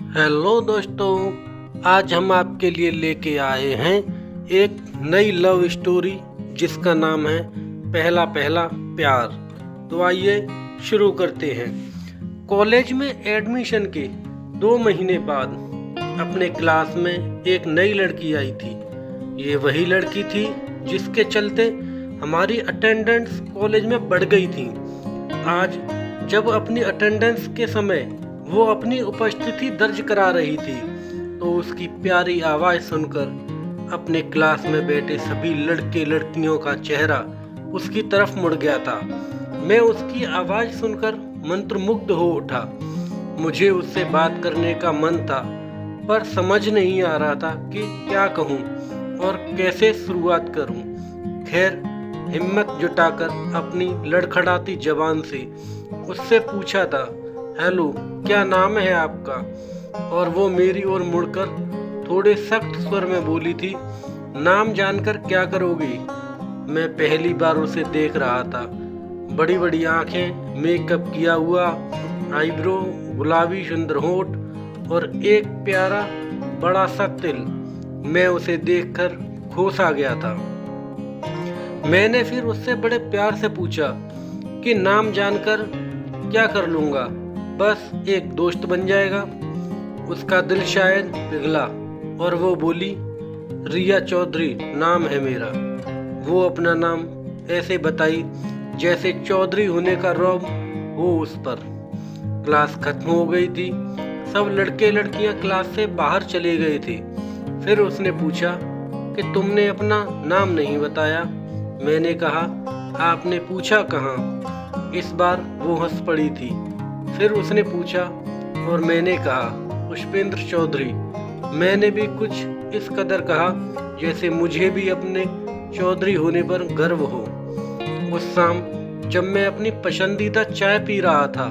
Hello दोस्तों, आज हम आपके लिए लेके आए हैं एक नई लव स्टोरी जिसका नाम है पहला पहला प्यार। तो आइए शुरू करते हैं। कॉलेज में एडमिशन के 2 महीने बाद अपने क्लास में एक नई लड़की आई थी। ये वही लड़की थी जिसके चलते हमारी अटेंडेंस कॉलेज में बढ़ गई थी। आज जब अपनी अटेंडेंस के समय वो अपनी उपस्थिति दर्ज करा रही थी तो उसकी प्यारी आवाज़ सुनकर अपने क्लास में बैठे सभी लड़के लड़कियों का चेहरा उसकी तरफ मुड़ गया था। मैं उसकी आवाज़ सुनकर मंत्रमुग्ध हो उठा। मुझे उससे बात करने का मन था पर समझ नहीं आ रहा था कि क्या कहूँ और कैसे शुरुआत करूँ। खैर, हिम्मत जुटाकर अपनी लड़खड़ाती जबान से उससे पूछा था, हेलो, क्या नाम है आपका? और वो मेरी ओर मुड़कर थोड़े सख्त स्वर में बोली थी, नाम जानकर क्या करोगी? मैं पहली बार उसे देख रहा था। बड़ी बड़ी आंखें, मेकअप किया हुआ आईब्रो, गुलाबी सुंदर होंठ और एक प्यारा बड़ा सा तिल। मैं उसे देखकर खोस आ गया था। मैंने फिर उससे बड़े प्यार से पूछा कि नाम जानकर क्या कर लूँगा? बस एक दोस्त बन जाएगा। उसका दिल शायद पिघला और वो बोली, रिया चौधरी नाम है मेरा। वो अपना नाम ऐसे बताई जैसे चौधरी होने का रौब हो उस पर। क्लास खत्म हो गई थी। सब लड़के लड़कियां क्लास से बाहर चले गए थे। फिर उसने पूछा कि तुमने अपना नाम नहीं बताया। मैंने कहा, आपने पूछा कहाँ? इस बार वो हंस पड़ी थी। फिर उसने पूछा और मैंने कहा, पुष्पेंद्र चौधरी। मैंने भी कुछ इस कदर कहा जैसे मुझे भी अपने चौधरी होने पर गर्व हो। उस शाम जब मैं अपनी पसंदीदा चाय पी रहा था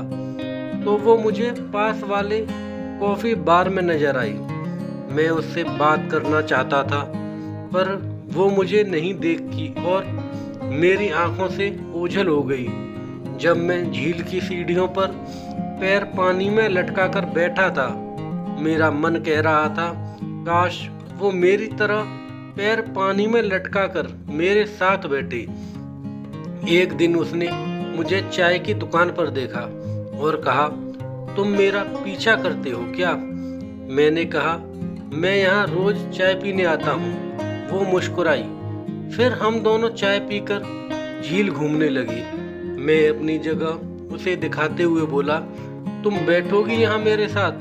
तो वो मुझे पास वाले कॉफ़ी बार में नजर आई। मैं उससे बात करना चाहता था पर वो मुझे नहीं देखी और मेरी आंखों से ओझल हो गई। जब मैं झील की सीढ़ियों पर पैर पानी में लटकाकर बैठा था, मेरा मन कह रहा था, काश वो मेरी तरह पैर पानी में लटकाकर मेरे साथ बैठे। एक दिन उसने मुझे चाय की दुकान पर देखा और कहा, तुम मेरा पीछा करते हो क्या? मैंने कहा, मैं यहाँ रोज चाय पीने आता हूँ। वो मुस्कुराई। फिर हम दोनों चाय पीकर झील घूमने लगे। मैं अपनी जगह उसे दिखाते हुए बोला, तुम बैठोगी यहाँ मेरे साथ?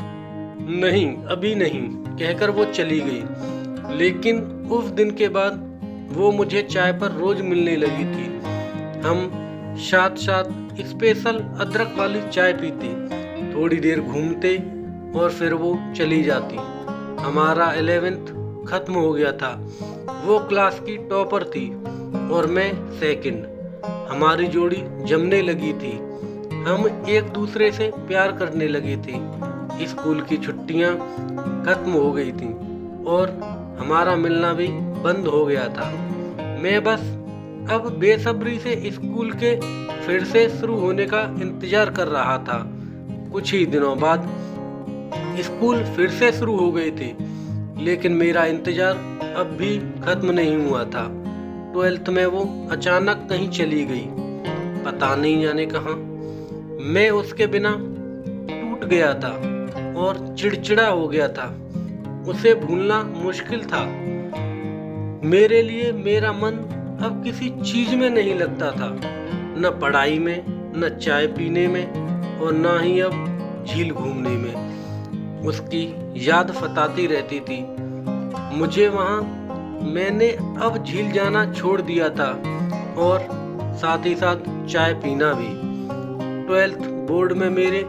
नहीं, अभी नहीं, कहकर वो चली गई। लेकिन उस दिन के बाद वो मुझे चाय पर रोज मिलने लगी थी। हम साथ साथ स्पेशल अदरक वाली चाय पीते, थोड़ी देर घूमते और फिर वो चली जाती। हमारा 11th खत्म हो गया था। वो क्लास की टॉपर थी और मैं सेकंड। हमारी जोड़ी जमने लगी थी। हम एक दूसरे से प्यार करने लगे थे। स्कूल की छुट्टियां खत्म हो गई थी और हमारा मिलना भी बंद हो गया था। मैं बस अब बेसब्री से स्कूल के फिर से शुरू होने का इंतजार कर रहा था। कुछ ही दिनों बाद स्कूल फिर से शुरू हो गए थे, लेकिन मेरा इंतजार अब भी खत्म नहीं हुआ था। 12th में वो अचानक कहीं चली गई, पता नहीं जाने कहाँ। मैं उसके बिना टूट गया था और चिड़चिड़ा हो गया था। उसे भूलना मुश्किल था। मेरे लिए मेरा मन अब किसी चीज में नहीं लगता था, न पढ़ाई में, न चाय पीने में और न ही अब झील घूमने में। उसकी याद सताती रहती थी मुझे वहाँ। मैंने अब झील जाना छोड़ दिया था और साथ ही साथ चाय पीना भी। 12th बोर्ड में मेरे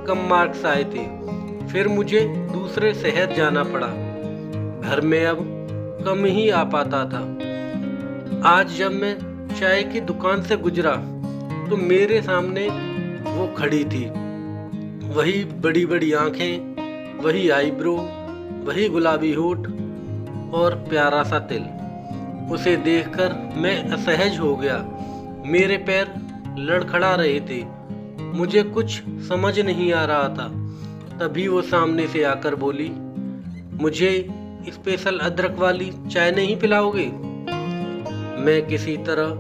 कम मार्क्स आए थे। फिर मुझे दूसरे शहर जाना पड़ा। घर में अब कम ही आ पाता था। आज जब मैं चाय की दुकान से गुजरा तो मेरे सामने वो खड़ी थी। वही बड़ी बड़ी आंखें, वही आईब्रो, वही गुलाबी होठ और प्यारा सा तिल। उसे देखकर मैं असहज हो गया। मेरे पैर लड़खड़ा रहे थे। मुझे कुछ समझ नहीं आ रहा था। तभी वो सामने से आकर बोली, मुझे स्पेशल अदरक वाली चाय नहीं पिलाओगे? मैं किसी तरह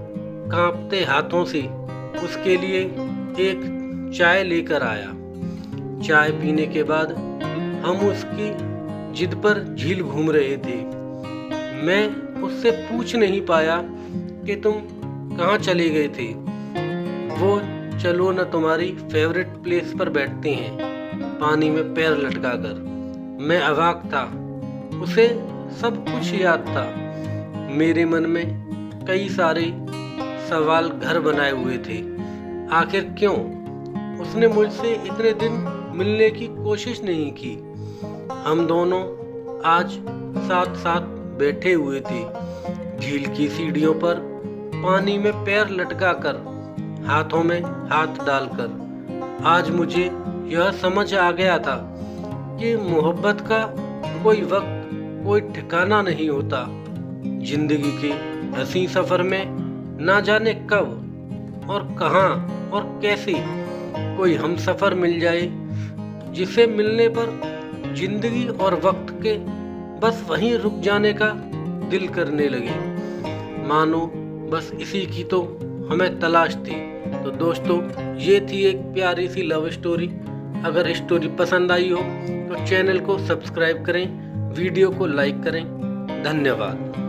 कांपते हाथों से उसके लिए एक चाय लेकर आया। चाय पीने के बाद हम उसकी जिद पर झील घूम रहे थे। मैं उससे पूछ नहीं पाया कि तुम कहाँ चले गए थे। वो चलो न तुम्हारी फेवरेट प्लेस पर बैठते हैं, पानी में पैर लटकाकर। मैं अवाक था, उसे सब कुछ याद था। मेरे मन में कई सारे सवाल घर बनाए हुए थे। आखिर क्यों उसने मुझसे इतने दिन मिलने की कोशिश नहीं की? हम दोनों आज साथ साथ बैठे हुए थे, झील की सीढ़ियों पर पानी में पैर लटकाकर, हाथों में हाथ डालकर। आज मुझे यह समझ आ गया था कि मोहब्बत का कोई वक्त, कोई ठिकाना नहीं होता। जिंदगी के हंसी सफर में ना जाने कब और कहां और कैसे कोई हम सफर मिल जाए, जिसे मिलने पर जिंदगी और वक्त के बस वहीं रुक जाने का दिल करने लगे। मानो बस इसी की तो हमें तलाश थी। तो दोस्तों, ये थी एक प्यारी सी लव स्टोरी। अगर स्टोरी पसंद आई हो तो चैनल को सब्सक्राइब करें, वीडियो को लाइक करें। धन्यवाद।